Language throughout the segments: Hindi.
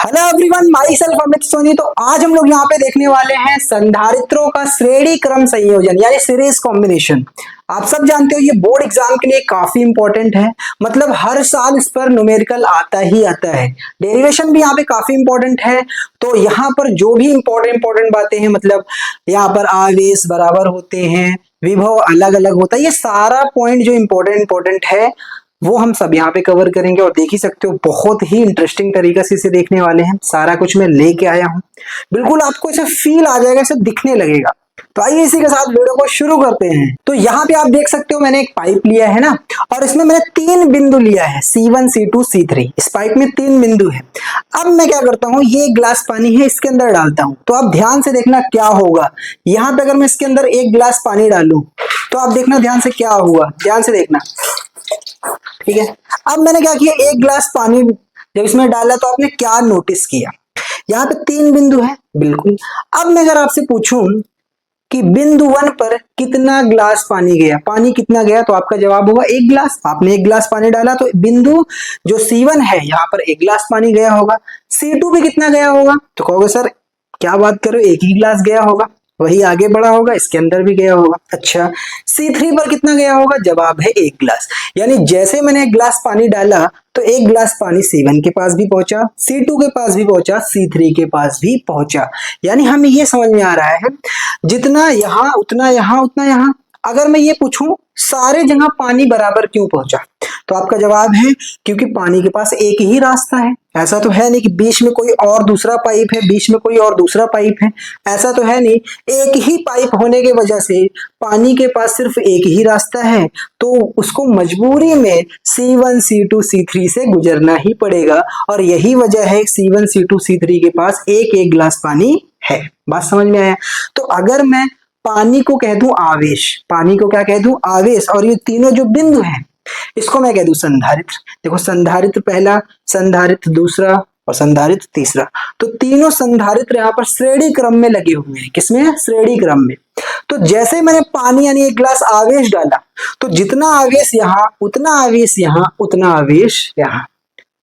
Hello everyone, my self Amit Soni. तो आज हम लोग यहाँ पे देखने वाले हैं संधारित्रों का श्रेणी क्रम संयोजन यानी सीरीज कॉम्बिनेशन। आप सब जानते हो ये बोर्ड एग्जाम के लिए काफी इंपॉर्टेंट है। मतलब हर साल इस पर न्यूमेरिकल आता ही आता है। डेरिवेशन भी यहाँ पे काफी इंपॉर्टेंट है। तो यहाँ पर जो भी इंपॉर्टेंट बातें हैं, मतलब यहाँ पर आवेश बराबर होते हैं, विभव अलग अलग होता है, ये सारा पॉइंट जो इंपॉर्टेंट है वो हम सब यहाँ पे कवर करेंगे। और देख ही सकते हो बहुत ही इंटरेस्टिंग तरीके से इसे देखने वाले हैं। सारा कुछ मैं लेके आया हूँ, बिल्कुल आपको ऐसा फील आ जाएगा, ऐसा दिखने लगेगा। तो आइए इसी के साथ वीडियो को शुरू करते हैं। तो यहाँ पे आप देख सकते हो मैंने एक पाइप लिया है ना, और इसमें मैंने 3 बिंदु लिया है, C1 C2 C3। इस पाइप में 3 बिंदु है। अब मैं क्या करता हूँ, ये एक गिलास पानी है, इसके अंदर डालता हूँ। तो आप ध्यान से देखना क्या होगा। यहाँ पे अगर मैं इसके अंदर 1 गिलास पानी डालूं तो आप देखना ध्यान से क्या हुआ, ध्यान से देखना। ठीक है, अब मैंने क्या किया, 1 गिलास पानी जब इसमें डाला तो आपने क्या नोटिस किया, यहाँ पे 3 बिंदु है। बिल्कुल। अब मैं अगर आपसे पूछूं कि बिंदु 1 पर कितना गिलास पानी गया, पानी कितना गया, तो आपका जवाब होगा 1 गिलास। आपने 1 गिलास पानी डाला तो बिंदु जो C1 है यहाँ पर 1 गिलास पानी गया होगा। C2 पे कितना गया होगा, तो कहोगे सर क्या बात करो, 1 ही गिलास गया होगा, वही आगे बढ़ा होगा, इसके अंदर भी गया होगा। अच्छा, C3 पर कितना गया होगा, जवाब है 1 गिलास। यानी जैसे मैंने 1 गिलास पानी डाला तो 1 गिलास पानी C1 के पास भी पहुंचा, C2 के पास भी पहुंचा, C3 के पास भी पहुंचा। यानी हमें ये समझ में आ रहा है जितना यहाँ उतना यहाँ उतना यहाँ। अगर मैं ये पूछूं सारे जगह पानी बराबर क्यों पहुंचा, तो आपका जवाब है क्योंकि पानी के पास एक ही रास्ता है। ऐसा तो है नहीं कि बीच में कोई और दूसरा पाइप है, बीच में कोई और दूसरा पाइप है, ऐसा तो है नहीं। एक ही पाइप होने की वजह से पानी के पास सिर्फ एक ही रास्ता है, तो उसको मजबूरी में C1 C2 C3 से गुजरना ही पड़ेगा। और यही वजह है C1 C2 C3 के पास एक एक गिलास पानी है। बात समझ में आया। तो अगर मैं पानी को कह दूं आवेश, पानी को क्या कह दूं, आवेश, और ये तीनों जो बिंदु हैं इसको मैं कह दूं संधारित्र। देखो, संधारित्र पहला, संधारित्र दूसरा और संधारित्र तीसरा। तो तीनों संधारित्र यहाँ पर श्रेणी क्रम में लगे हुए हैं। किसमें, श्रेणी क्रम में। तो जैसे मैंने पानी यानी 1 गिलास आवेश डाला तो जितना आवेश यहाँ उतना आवेश यहाँ उतना आवेश यहाँ।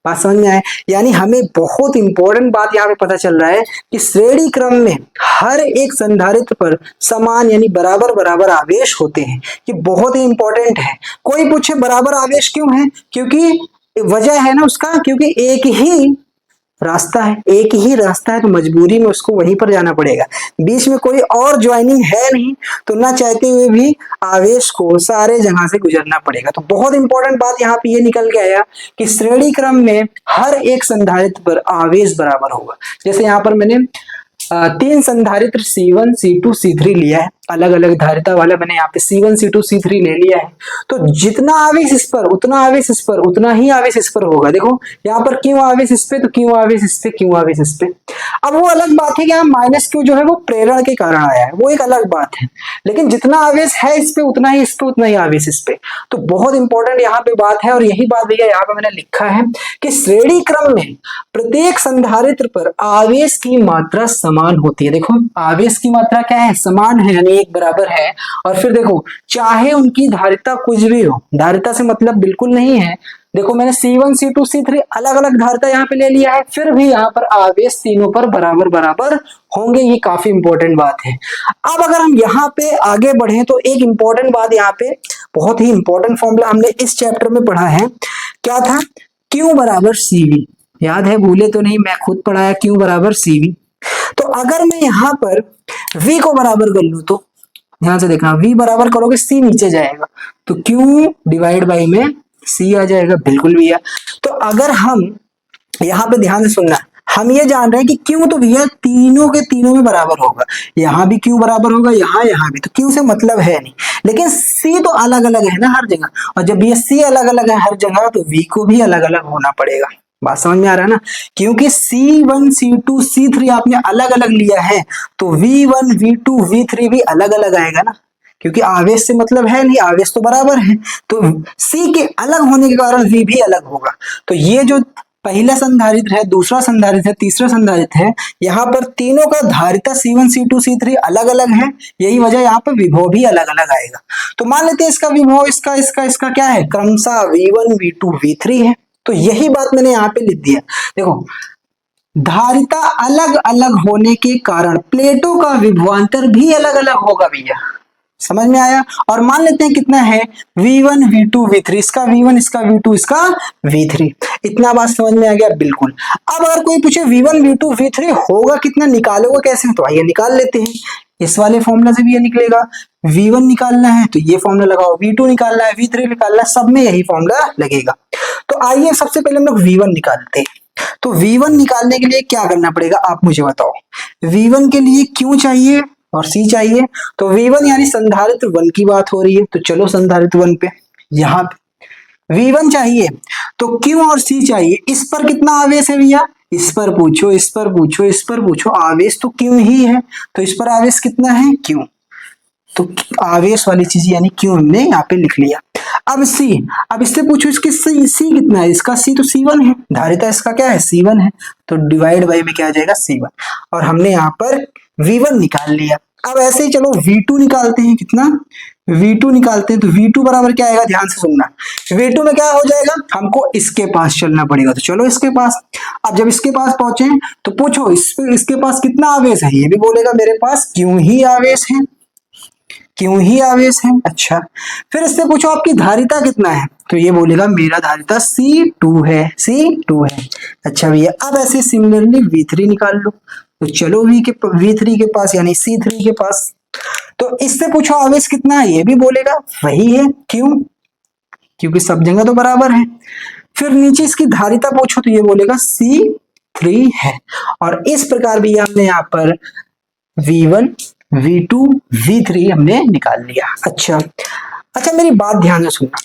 बात समझ में आए। यानी हमें बहुत इंपॉर्टेंट बात यहाँ पे पता चल रहा है कि श्रेणी क्रम में हर एक संधारित्र पर समान यानी बराबर बराबर आवेश होते हैं। ये बहुत ही इंपॉर्टेंट है। कोई पूछे बराबर आवेश क्यों है, क्योंकि वजह है ना उसका, क्योंकि एक ही रास्ता है, एक ही रास्ता है, तो मजबूरी में उसको वहीं पर जाना पड़ेगा। बीच में कोई और ज्वाइनिंग है नहीं, तो ना चाहते हुए भी आवेश को सारे जगह से गुजरना पड़ेगा। तो बहुत इंपॉर्टेंट बात यहाँ पे ये निकल के आया कि श्रेणी क्रम में हर एक संधारित्र पर आवेश बराबर होगा। जैसे यहाँ पर मैंने 3 संधारित्र C1 C2 C3 लिया है, अलग अलग धारिता वाला मैंने यहाँ पे C1 C2 C3 ले लिया है। तो जितना आवेश इस पर उतना आवेश इस पर उतना ही आवेश इस पर होगा। देखो यहाँ पर क्यों आवेश इस पे, तो क्यों आवेश इस पे, क्यों आवेश इस पे। अब वो अलग बात है कि यहाँ माइनस क्यू जो है वो प्रेरण के कारण आया है, वो एक अलग बात है। लेकिन जितना आवेश है इस पे उतना ही इस पे उतना ही आवेश इस पे। तो बहुत इंपॉर्टेंट यहाँ पे बात है, और यही बात भैया यहाँ पे मैंने लिखा है कि श्रेणी क्रम में प्रत्येक संधारित्र पर आवेश की मात्रा समान होती है। देखो आवेश की मात्रा क्या है, समान है, यानी एक बराबर है। और फिर देखो चाहे उनकी धारिता कुछ भी हो, धारिता से मतलब बिल्कुल नहीं है। देखो मैंने C1 C2 C3 अलग अलग धारिता यहाँ पे ले लिया है, फिर भी यहाँ पर आवेश तीनों पर बराबर बराबर होंगे। ये काफी इंपॉर्टेंट बात है। अब अगर हम यहाँ पे आगे बढ़े तो एक इंपॉर्टेंट बात यहाँ पे, बहुत ही इंपॉर्टेंट फॉर्मूला हमने इस चैप्टर में पढ़ा है। क्या था, Q बराबर CV। याद है, भूले तो नहीं, मैं खुद पढ़ाया Q बराबर CV। तो अगर मैं यहाँ पर V को बराबर कर लूं तो ध्यान से देखना, V बराबर करोगे C नीचे जाएगा, तो Q डिवाइड बाई में C आ जाएगा। बिल्कुल भैया। तो अगर हम यहाँ पे ध्यान से सुनना, हम ये जान रहे हैं कि Q तो भैया तीनों के तीनों में बराबर होगा, यहाँ भी Q बराबर होगा, यहाँ भी, तो Q से मतलब है नहीं। लेकिन C तो अलग अलग है ना हर जगह, और जब ये C अलग अलग है हर जगह तो V को भी अलग अलग होना पड़ेगा। बात समझ में आ रहा है ना, क्योंकि C1 C2 C3 आपने अलग अलग लिया है तो V1 V2 V3 भी अलग अलग आएगा ना, क्योंकि आवेश से मतलब है नहीं, आवेश तो बराबर है। तो C के अलग होने के कारण V भी अलग होगा। तो ये जो पहला संधारित्र है, दूसरा संधारित्र है, तीसरा संधारित्र है, यहाँ पर तीनों का धारिता C1 C2 C3 अलग अलग है। यही वजह यहाँ पर विभव भी अलग अलग आएगा। तो मान लेते हैं इसका विभव इसका क्या है, क्रमशः V1 V2 V3 है। तो यही बात मैंने यहाँ पे लिख दिया। देखो धारिता अलग अलग होने के कारण प्लेटों का विभवांतर भी अलग अलग होगा भैया, समझ में आया। और मान लेते हैं कितना है V1 V2 V3, इसका V1 इसका V2 इसका V3, इतना बात समझ में आ गया बिल्कुल। अब अगर कोई पूछे V1 V2 V3 होगा कितना, निकालोगे कैसे, तो आइए निकाल लेते हैं। इस वाले फॉर्मूला से भी ये निकलेगा, V1 निकालना है तो ये फॉर्मूला लगाओ, V2 निकालना है, V3 निकालना है, सब में यही फॉर्मूला लगेगा। तो आइए सबसे पहले हम लोग V1 निकालते हैं। तो V1 निकालने के लिए क्या करना पड़ेगा आप मुझे बताओ। V1 के लिए Q चाहिए और C चाहिए, तो V1 यानी संधारित्र 1 की बात हो रही है, तो चलो संधारित्र 1 पे, यहाँ पे V1 चाहिए तो Q और C चाहिए। इस पर कितना आवेश है भैया, इस पर पूछो, इस पर पूछो, इस पर पूछो, आवेश तो Q ही है, तो इस पर आवेश कितना है Q, तो आवेश वाली चीज यानी Q हमने यहाँ पे लिख लिया। अब C, अब इससे पूछो इसकी C कितना है, इसका C तो C1 है, धारिता इसका क्या है C1 है, तो डिवाइड बाई में क्या आ जाएगा C1, और हमने यहाँ पर V1 निकाल लिया। अब ऐसे ही चलो V2 निकालते हैं, कितना V2 निकालते हैं, तो V2 बराबर क्या आएगा, ध्यान से सुनना, V2 में क्या हो जाएगा, हमको इसके पास चलना पड़ेगा, तो चलो इसके पास। अब जब इसके पास पहुंचे तो पूछो इसके पास कितना आवेश है, ये भी बोलेगा मेरे पास क्यों ही आवेश है, क्यों ही आवेश है। अच्छा, फिर इससे पूछो आपकी धारिता कितना है, तो ये बोलेगा मेरा धारिता C2 है, C2 है। अच्छा भैया, अब ऐसे सिमिलरली V3 निकाल लो, तो चलो V3 के पास यानी C3 के पास, तो इससे पूछो आवेश कितना है, ये भी बोलेगा वही है, क्यों, क्योंकि सब जगह तो बराबर है। फिर नीचे इसकी धारिता पूछो तो ये बोलेगा C3 है। और इस प्रकार भी हमने यहाँ पर V1 V2 V3 हमने निकाल लिया। अच्छा मेरी बात ध्यान से सुनना,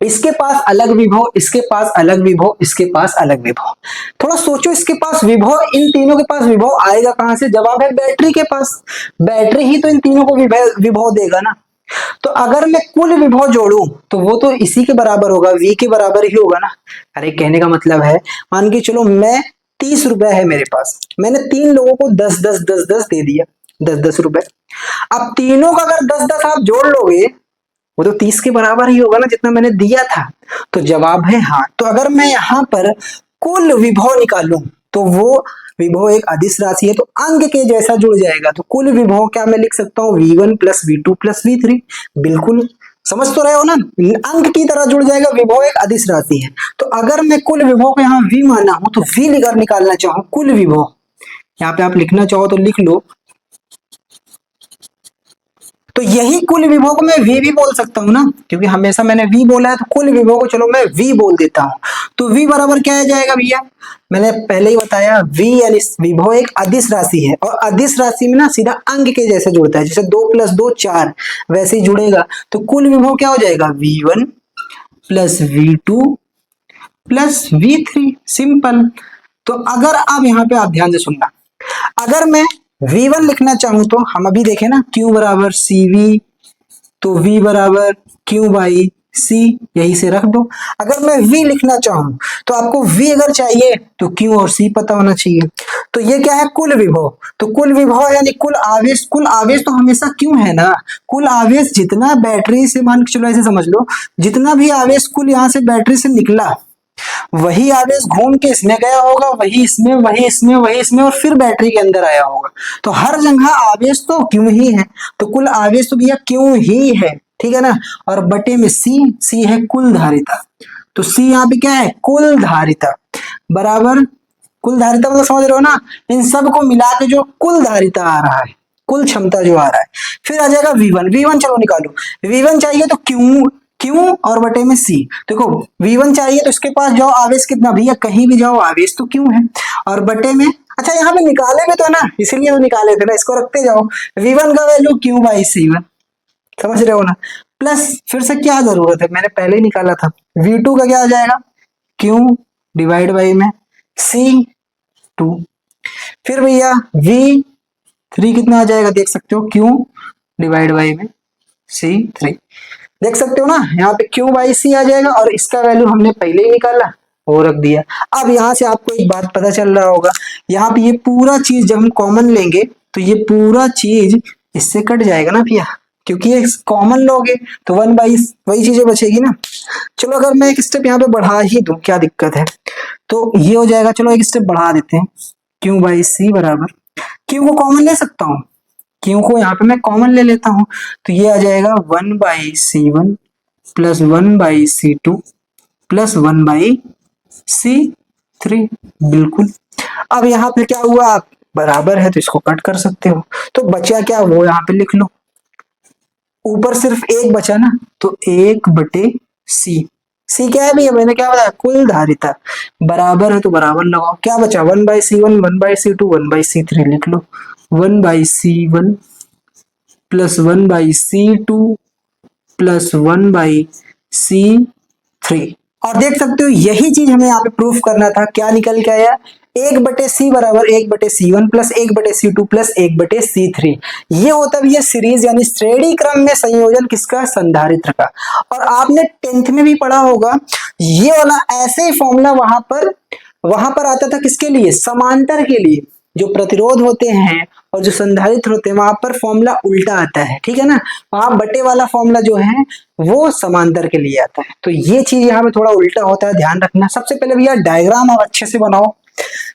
इसके पास अलग विभव, इसके पास अलग विभव, इसके पास अलग विभव, थोड़ा सोचो इसके पास विभव, इन तीनों के पास विभव आएगा कहां से, जवाब है बैटरी के पास, बैटरी ही तो इन तीनों को विभव देगा ना। तो अगर मैं कुल विभव जोड़ूं तो वो तो इसी के बराबर होगा, V के बराबर ही होगा ना। अरे कहने का मतलब है, मान के चलो मैं 30 रुपए है मेरे पास, मैंने 3 लोगों को 10 दे दिया, 10 रुपए। अब तीनों का अगर 10 आप जोड़ लोगे वो तो 30 के बराबर ही होगा ना जितना मैंने दिया था, तो जवाब है हाँ। तो अगर मैं यहाँ पर कुल विभव निकालूं तो वो विभव एक अदिश राशि है, तो अंक के जैसा जुड़ जाएगा, तो कुल विभव क्या मैं लिख सकता हूँ V1 plus V2 plus V3, बिल्कुल समझ तो रहे हो ना, अंक की तरह जुड़ जाएगा, विभव एक अदिश राशि है। तो अगर मैं कुल विभव को यहाँ V माना हूं तो V लेकर निकालना चाहूँ कुल विभव, यहाँ पे आप लिखना चाहो तो लिख लो, तो यही कुल विभव को मैं V भी बोल सकता हूं ना, क्योंकि हमेशा मैंने V बोला है, तो कुल विभव को चलो मैं V बोल देता हूं। तो V बराबर क्या आ जाएगा भैया, मैंने पहले ही बताया V यानी विभव एक अदिश राशि है, और अदिश राशि में ना सीधा अंक के जैसे जुड़ता है, जैसे 2 + 2 4 वैसे ही जुड़ेगा। तो कुल विभव क्या हो जाएगा, V1 plus V2 plus V3, simple. तो अगर आप यहाँ पे आप ध्यान से सुनना, अगर मैं V1 लिखना चाहूं तो हम अभी देखें ना, Q बराबर CV, तो V बराबर Q बाई C, यही से रख दो। अगर मैं V लिखना चाहूं तो आपको V अगर चाहिए तो Q और C पता होना चाहिए। तो ये क्या है, कुल विभव, तो कुल विभव यानी कुल आवेश, कुल आवेश तो हमेशा क्यों है ना, कुल आवेश जितना बैटरी से, मान के चलो ऐसे समझ लो, जितना भी आवेश कुल यहाँ से बैटरी से निकला वही आवेश घूम के इसमें गया होगा, वही इसमें, वही इसमें, वही इसमें, और फिर बैटरी के अंदर आया होगा। तो हर जगह आवेश तो क्यों ही है, तो कुल आवेश तो भैया क्यों ही है, ठीक है ना। और बटे में C है कुल धारिता, तो C यहाँ पे क्या है, कुल धारिता बराबर, कुल धारिता मतलब समझ रहे हो ना, इन सब को मिला के जो कुल धारिता आ रहा है, कुल क्षमता जो आ रहा है। फिर आ जाएगा V1 चलो निकालो, V1 चाहिए तो क्यों और बटे में C, देखो V1 चाहिए तो इसके पास जाओ, आवेश कितना भैया, कहीं भी जाओ आवेश तो क्यों है, और बटे में, अच्छा यहाँ पे निकाले भी तो ना, इसीलिए तो निकाले थे ना, इसको रखते जाओ, V1 का वैल्यू Q बाई C1, समझ रहे हो ना, प्लस फिर से क्या जरूरत है, मैंने पहले ही निकाला था, V2 का क्या आ जाएगा, Q डिवाइड बाई में C2, फिर भैया V3 कितना आ जाएगा, देख सकते हो Q डिवाइड बाई में C3, देख सकते हो ना, यहाँ पे Q बाई C आ जाएगा, और इसका वैल्यू हमने पहले ही निकाला वो रख दिया। अब यहाँ से आपको एक बात पता चल रहा होगा, यहाँ पे ये पूरा चीज जब हम कॉमन लेंगे तो ये पूरा चीज इससे कट जाएगा ना भैया, क्योंकि ये कॉमन लोगे तो 1 बाई वही चीजें बचेगी ना। चलो अगर मैं एक स्टेप यहाँ पे बढ़ा ही दूं, क्या दिक्कत है, तो ये हो जाएगा। चलो एक स्टेप बढ़ा देते हैं, क्यू बाई सी बराबर, क्यू को कॉमन ले सकता हूँ, क्यू को यहाँ पे मैं कॉमन ले लेता हूँ, तो ये आ जाएगा 1/C1 plus 1/C2 plus 1/C3। बिल्कुल। अब यहाँ पे क्या हुआ, बराबर है तो इसको कट कर सकते हो, तो बचा क्या वो यहाँ पे लिख लो। ऊपर सिर्फ एक बचा ना, तो 1/C। सी क्या है भैया, मैंने क्या बताया, कुल धारिता। बराबर है तो बराबर लगाओ, क्या बचा 1/C1 1/C2 1/C3 लिख लो। 1/C1 plus 1/C2 plus 1/C3। और देख सकते हो यही चीज हमें यहाँ पे प्रूफ करना था। क्या निकल के आया, 1/C बराबर 1/C1 plus 1/C2 plus 1/C3। ये होता है ये सीरीज यानी श्रेणी क्रम में संयोजन किसका, संधारित्र का। और आपने 10th में भी पढ़ा होगा ये वाला ऐसे ही फॉर्मूला वहां पर आता था, किसके लिए, समांतर के लिए। जो प्रतिरोध होते हैं और जो संधारित्र होते हैं वहां पर फॉर्मूला उल्टा आता है, ठीक है ना। वहां बटे वाला फॉर्मूला जो है वो समांतर के लिए आता है, तो ये चीज यहाँ पे थोड़ा उल्टा होता है, ध्यान रखना। सबसे पहले भैया डायग्राम आप अच्छे से बनाओ,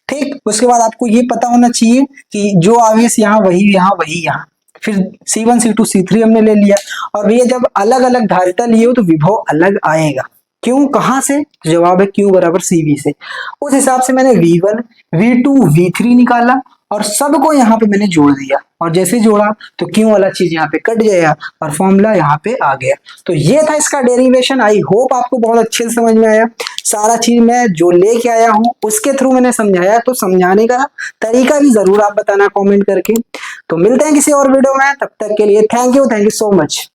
ठीक। उसके बाद आपको ये पता होना चाहिए कि जो आवेश यहाँ वही यहाँ वही यहाँ, फिर C1 C2 C3 हमने ले लिया। और भैया जब अलग अलग धारिता लिए हो तो विभव अलग आएगा। क्यों, कहां से, जवाब है Q बराबर CV से। उस हिसाब से मैंने V1 V2 V3 निकाला और सबको यहाँ पे मैंने जोड़ दिया, और जैसे जोड़ा तो Q वाला चीज यहाँ पे कट गया और फॉर्मूला यहाँ पे आ गया। तो ये था इसका डेरिवेशन। आई होप आपको बहुत अच्छे से समझ में आया। सारा चीज मैं जो लेके आया हूँ उसके थ्रू मैंने समझाया, तो समझाने का तरीका भी जरूर आप बताना कमेंट करके। तो मिलते हैं किसी और वीडियो में, तब तक के लिए थैंक यू सो मच।